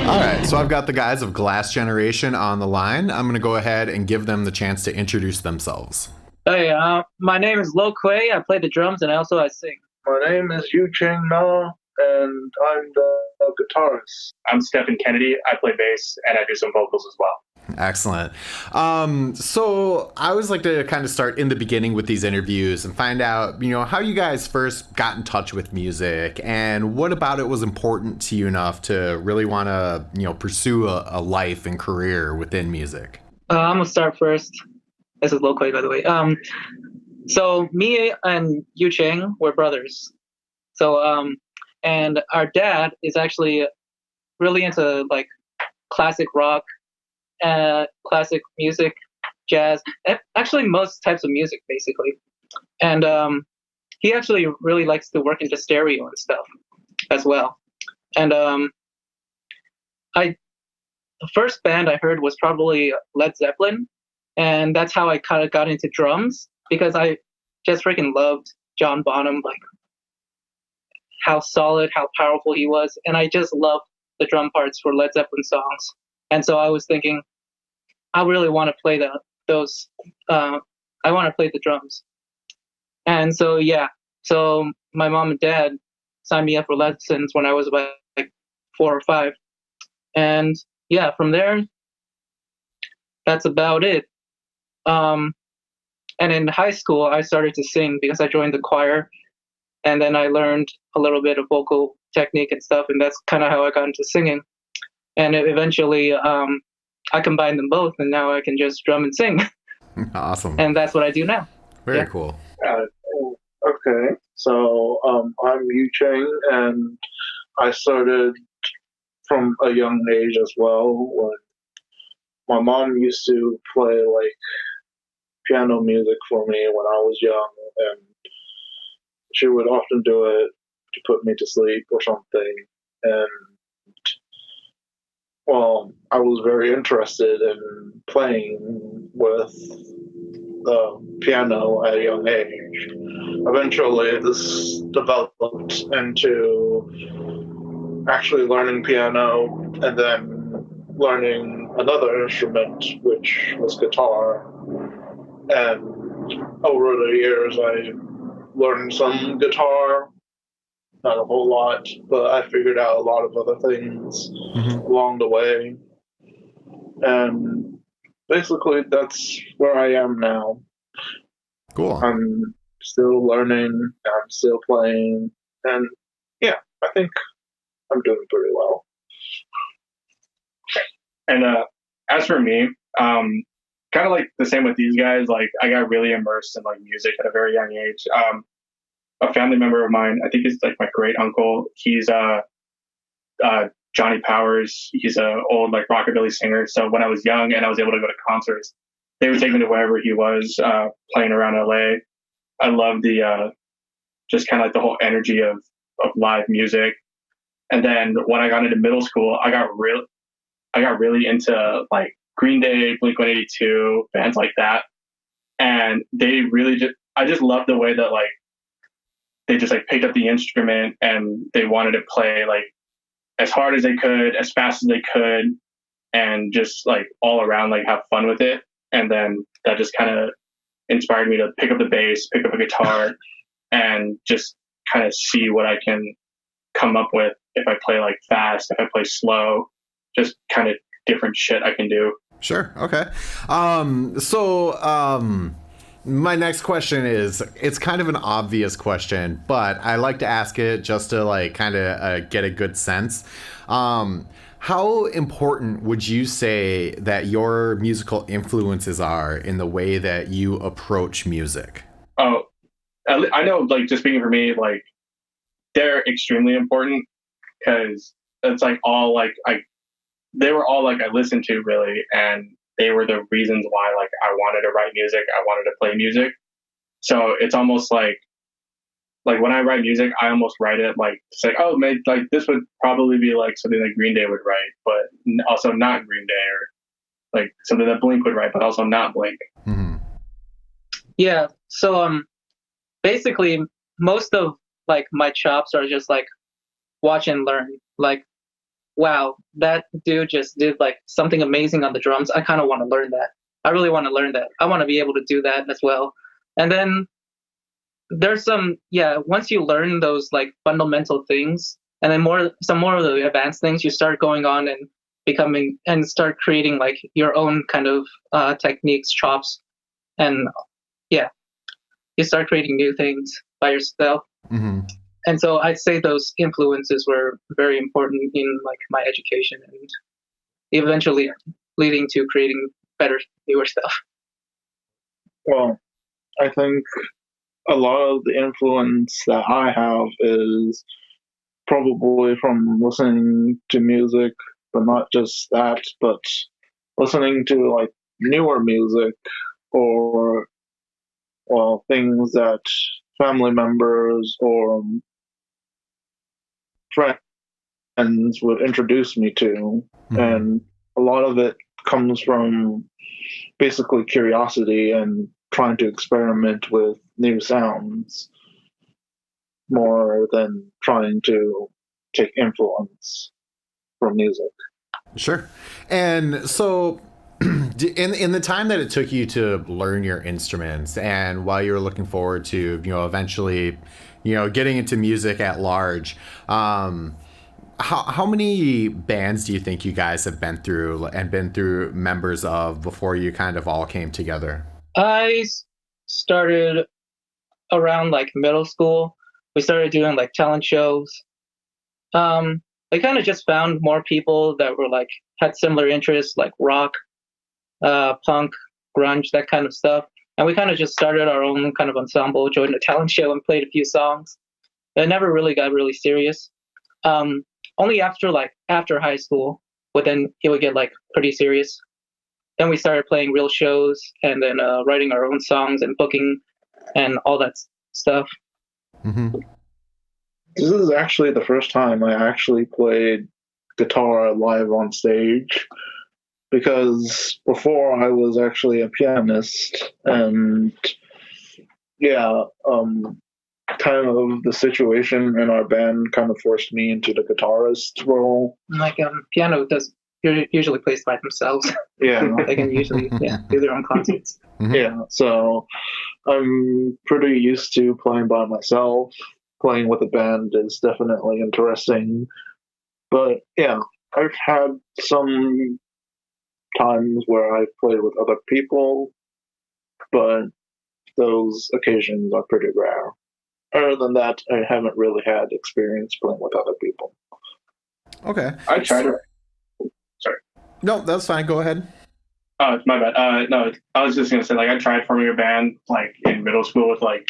All right, so I've got the guys of Glass Generation on the line. I'm going to go ahead and give them the chance to introduce themselves. Hey, my name is Lo Kuei. I play the drums and I sing. My name is Yu Ching Mello, and I'm the guitarist. I'm Stephen Kennedy. I play bass and I do some vocals as well. Excellent. So I always like to kind of start in the beginning with these interviews and find out, how you guys first got in touch with music and what about it was important to you enough to really want to, pursue a life and career within music. I'm gonna start first. This is Lo Kuei, by the way. So me and Yu Ching were brothers. So, and our dad is actually really into like classic rock, classic music, jazz, actually most types of music basically. And he actually really likes to work into stereo and stuff as well. And the first band I heard was probably Led Zeppelin, and that's how I kind of got into drums because I just freaking loved John Bonham, like how solid, how powerful he was, and I just loved the drum parts for Led Zeppelin songs. And so I was thinking, I really want to play those. I want to play the drums. And so so my mom and dad signed me up for lessons when I was about like 4 or 5, and from there, that's about it. And in high school, I started to sing because I joined the choir, and then I learned a little bit of vocal technique and stuff, and that's kind of how I got into singing. And eventually, I combined them both, and now I can just drum and sing. Awesome. And that's what I do now. Very cool. Okay, so I'm Yu Ching, and I started from a young age as well. When my mom used to play like piano music for me when I was young, and she would often do it to put me to sleep or something. And I was very interested in playing with the piano at a young age. Eventually, this developed into actually learning piano and then learning another instrument, which was guitar. And over the years, I learned some guitar, not a whole lot, but I figured out a lot of other things along the way. And basically, that's where I am now. Cool. I'm still learning, I'm still playing, and I think I'm doing pretty well. And as for me, kind of like the same with these guys, like I got really immersed in like music at a very young age. A family member of mine, I think it's like my great uncle, he's Johnny Powers. He's a old like rockabilly singer. So when I was young and I was able to go to concerts, they would take me to wherever he was playing around LA. I love the just kind of like the whole energy of live music. And then when I got into middle school, I got really into like Green Day, Blink-182, bands like that. And they really I just loved the way that like they just like picked up the instrument and they wanted to play like as hard as they could, as fast as they could, and just like all around like have fun with it. And then that just kind of inspired me to pick up the bass, pick up a guitar, and just kind of see what I can come up with if I play like fast, if I play slow, just kind of different shit I can do. Sure. Okay. My next question is, it's kind of an obvious question, but I like to ask it just to like kind of get a good sense. How important would you say that your musical influences are in the way that you approach music? Oh, I know, like, just speaking for me, like, they're extremely important because it's like all like they were all like I listened to really, and they were the reasons why like I wanted to write music, I wanted to play music. So it's almost like when I write music, I almost write it like it's like, oh, maybe like this would probably be like something that Green Day would write, but also not Green Day, or like something that Blink would write, but also not Blink. Mm-hmm. Yeah. So basically most of like my chops are just like watch and learn. Like wow, that dude just did like something amazing on the drums. I kind of want to learn that. I really want to learn that. I want to be able to do that as well. And then there's once you learn those like fundamental things, and then some more of the advanced things, you start going on and becoming and start creating like your own kind of techniques, chops, and yeah, you start creating new things by yourself. Hmm. And so I'd say those influences were very important in like my education and eventually leading to creating better, newer stuff. Well, I think a lot of the influence that I have is probably from listening to music, but not just that, but listening to like newer music or well things that family members or friends would introduce me to, and a lot of it comes from basically curiosity and trying to experiment with new sounds more than trying to take influence from music. Sure. And so, in the time that it took you to learn your instruments, and while you were looking forward to eventually getting into music at large, how many bands do you think you guys have been through members of before you kind of all came together? I started around like middle school. We started doing like talent shows. I kind of just found more people that were like had similar interests, like rock, punk, grunge, that kind of stuff. And we kind of just started our own kind of ensemble, joined a talent show, and played a few songs. It never really got really serious. Only after high school, but then it would get like pretty serious. Then we started playing real shows, and then writing our own songs and booking and all that stuff. Mm-hmm. This is actually the first time I actually played guitar live on stage, because before I was actually a pianist, and yeah, kind of the situation in our band kind of forced me into the guitarist role. Like piano does usually plays by themselves. Yeah. They can usually do their own concerts. Mm-hmm. Yeah, so I'm pretty used to playing by myself. Playing with a band is definitely interesting. But yeah, I've had some times where I played with other people, but those occasions are pretty rare. Other than that, I haven't really had experience playing with other people. Okay. I tried to. Sorry. No, that's fine. Go ahead. Oh, it's my bad. No, I was just gonna say, like, I tried forming a band like in middle school with like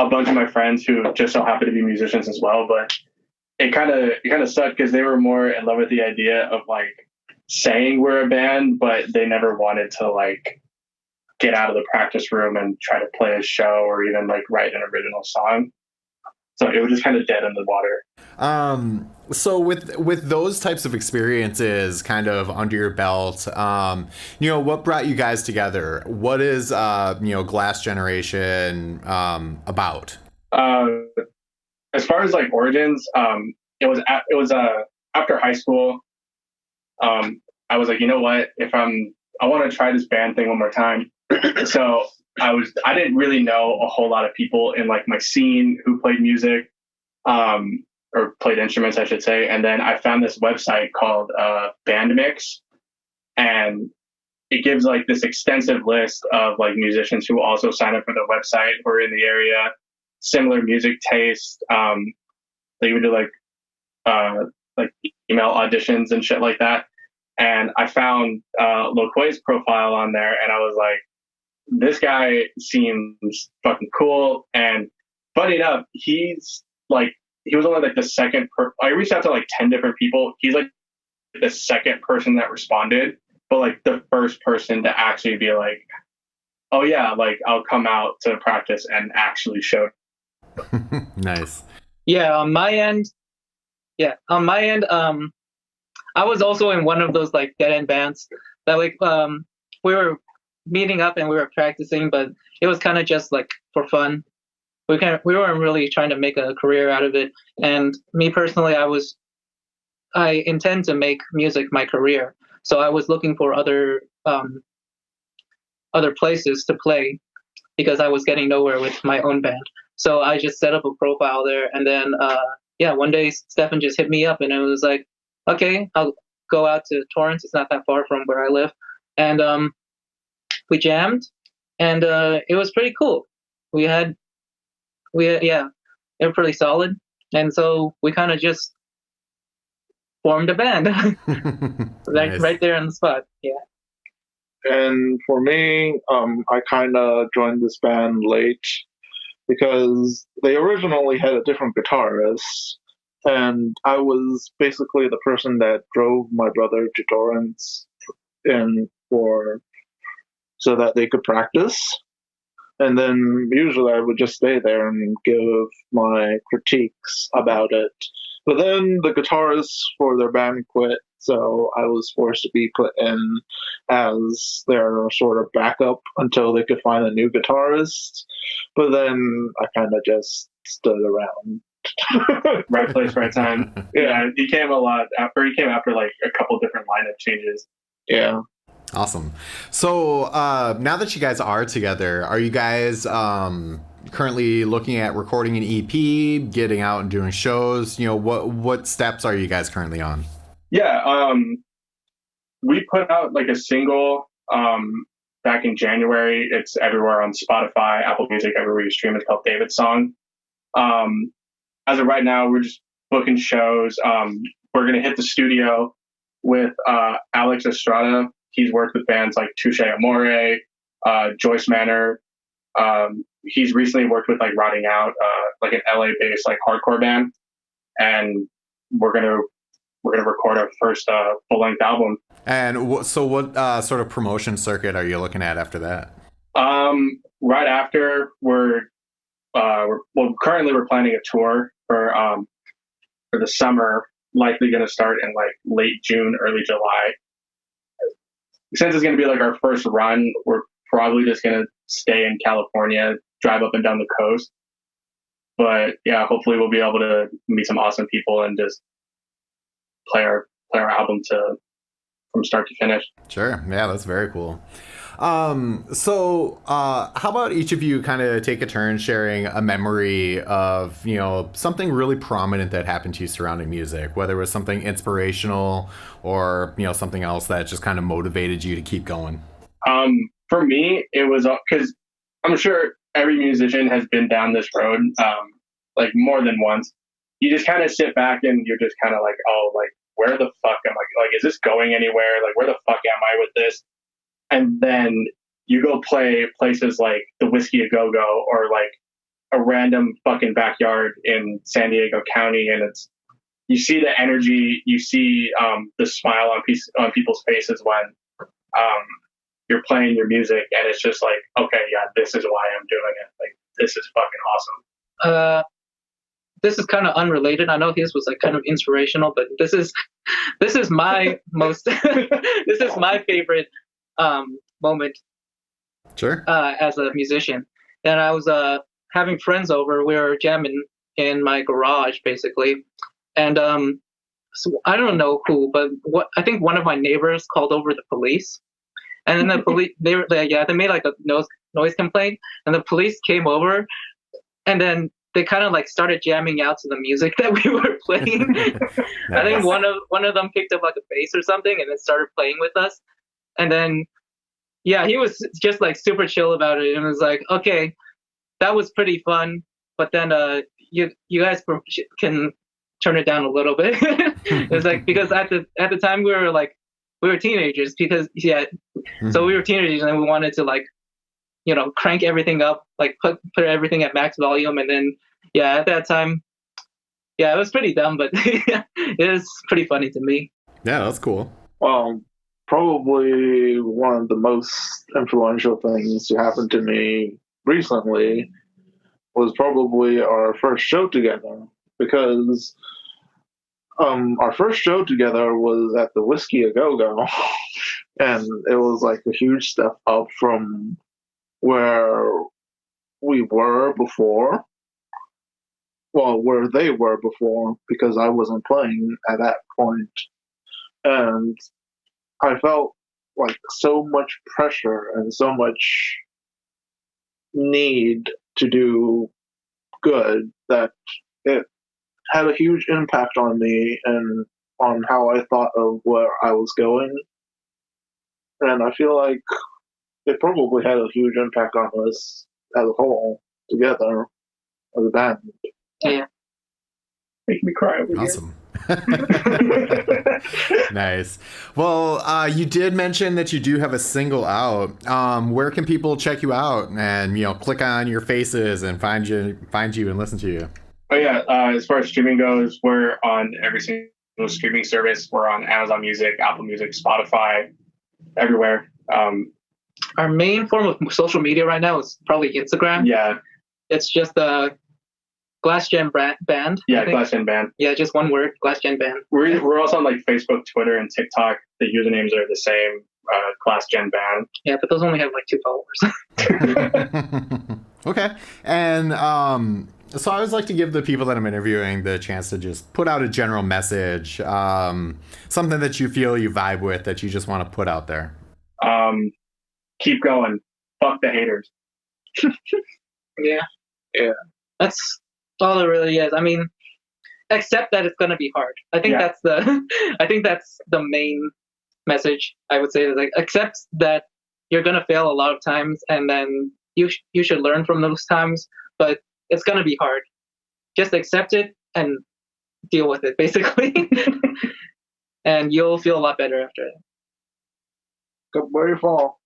a bunch of my friends who just so happen to be musicians as well, but it kind of sucked because they were more in love with the idea of like saying we're a band, but they never wanted to like get out of the practice room and try to play a show or even like write an original song. So it was just kind of dead in the water. So with those types of experiences kind of under your belt, what brought you guys together? What is Glass Generation about? As far as like origins, it was after high school. I was like, you know what? I want to try this band thing one more time. So I didn't really know a whole lot of people in like my scene who played music, or played instruments, I should say. And then I found this website called Bandmix, and it gives like this extensive list of like musicians who also sign up for the website who are in the area, similar music taste. They would do like email auditions and shit like that. And I found Loquay's profile on there, and I was like, this guy seems fucking cool. And funny enough, he was only like the second I reached out to like 10 different people. He's like the second person that responded, but like the first person to actually be like, oh yeah, like I'll come out to practice and actually show. Nice. Yeah, on my end, I was also in one of those like dead end bands that like we were meeting up and we were practicing, but it was kind of just like for fun. We weren't really trying to make a career out of it. And me personally, I was I intend to make music my career. So I was looking for other places to play because I was getting nowhere with my own band. So I just set up a profile there, and then yeah, one day Stefan just hit me up, and it was like, okay, I'll go out to Torrance. It's not that far from where I live, and we jammed, and it was pretty cool. We had yeah, they were pretty solid, and so we kind of just formed a band Nice. right there on the spot. Yeah. And for me, I kind of joined this band late because they originally had a different guitarist, and I was basically the person that drove my brother to Torrance in for so that they could practice. And then usually I would just stay there and give my critiques about it. But then the guitarist for their band quit, so I was forced to be put in as their sort of backup until they could find a new guitarist. But then I kind of just stood around. Right place, right time. Yeah, he came a lot after. He came after like a couple different lineup changes. Yeah. Awesome. So now that you guys are together, are you guys currently looking at recording an EP, getting out and doing shows? You know, what steps are you guys currently on? Yeah, we put out like a single back in January. It's everywhere on Spotify, Apple Music, everywhere you stream. It's called David's Song. As of right now, we're just booking shows. We're gonna hit the studio with Alex Estrada. He's worked with bands like Touche Amore, Joyce Manor. He's recently worked with like Rotting Out, like an LA-based like hardcore band, and we're gonna record our first full-length album. And so what sort of promotion circuit are you looking at after that? Right after currently we're planning a tour for the summer, likely going to start in like late June, early July. Since it's going to be like our first run, we're probably just going to stay in California, drive up and down the coast. But yeah, hopefully we'll be able to meet some awesome people and just play our album from start to finish. Sure. Yeah, that's very cool. So how about each of you kind of take a turn sharing a memory of, you know, something really prominent that happened to you surrounding music, whether it was something inspirational or, you know, something else that just kind of motivated you to keep going? For me, it was because I'm sure every musician has been down this road, like more than once. You just kind of sit back and you're just kind of like, oh, like, where the fuck am I? Like, is this going anywhere? Like, where the fuck am I with this? And then you go play places like the Whiskey A Go Go or like a random fucking backyard in San Diego County, and you see the energy, you see the smile on people's faces when you're playing your music, and it's just like, okay, yeah, this is why I'm doing it. Like, this is fucking awesome. This is kind of unrelated. I know his was like kind of inspirational, but this is my most this is my favorite moment. Sure. As a musician, and I was having friends over. We were jamming in my garage, basically, and so I don't know who, but I think one of my neighbors called over the police, and then the police they made like a noise complaint, and the police came over, and then they kind of like started jamming out to the music that we were playing. Nice. I think one of them picked up like a bass or something, and then started playing with us, and then. Yeah, he was just like super chill about it, and was like, "Okay, that was pretty fun, but then you guys can turn it down a little bit." It was like because at the time we were teenagers because so we were teenagers and we wanted to like, you know, crank everything up, like put everything at max volume, and then at that time, it was pretty dumb, but it was pretty funny to me. Yeah, that's cool. Well, probably one of the most influential things to happen to me recently was probably our first show together, because our first show together was at the Whiskey A Go Go, and it was like a huge step up from where we were before. well, where they were before, because I wasn't playing at that point. And I felt like so much pressure and so much need to do good that it had a huge impact on me and on how I thought of where I was going. And I feel like it probably had a huge impact on us as a whole, together, as a band. Yeah. Make me cry over Awesome. Nice. Well, you did mention that you do have a single out. Where can people check you out and click on your faces and find you and listen to you? Oh yeah, as far as streaming goes, we're on every single streaming service. We're on Amazon Music, Apple Music, Spotify, everywhere. Our main form of social media right now is probably Instagram. Yeah, It's just the Glass Gen Band. yeah, Glass Gen Band. Yeah, just one word, Glass Gen Band. We're also on like Facebook, Twitter, and TikTok. The usernames are the same, Glass Gen Band. Yeah, but those only have like 2 followers. Okay. And so I always like to give the people that I'm interviewing the chance to just put out a general message, something that you feel you vibe with, that you just want to put out there. Keep going. Fuck the haters. Yeah. That's all it really is. I mean, accept that it's gonna be hard. I think that's the main message I would say, is like, accept that you're gonna fail a lot of times, and then you should learn from those times. But it's gonna be hard. Just accept it and deal with it, basically, and you'll feel a lot better after it. Go where you fall.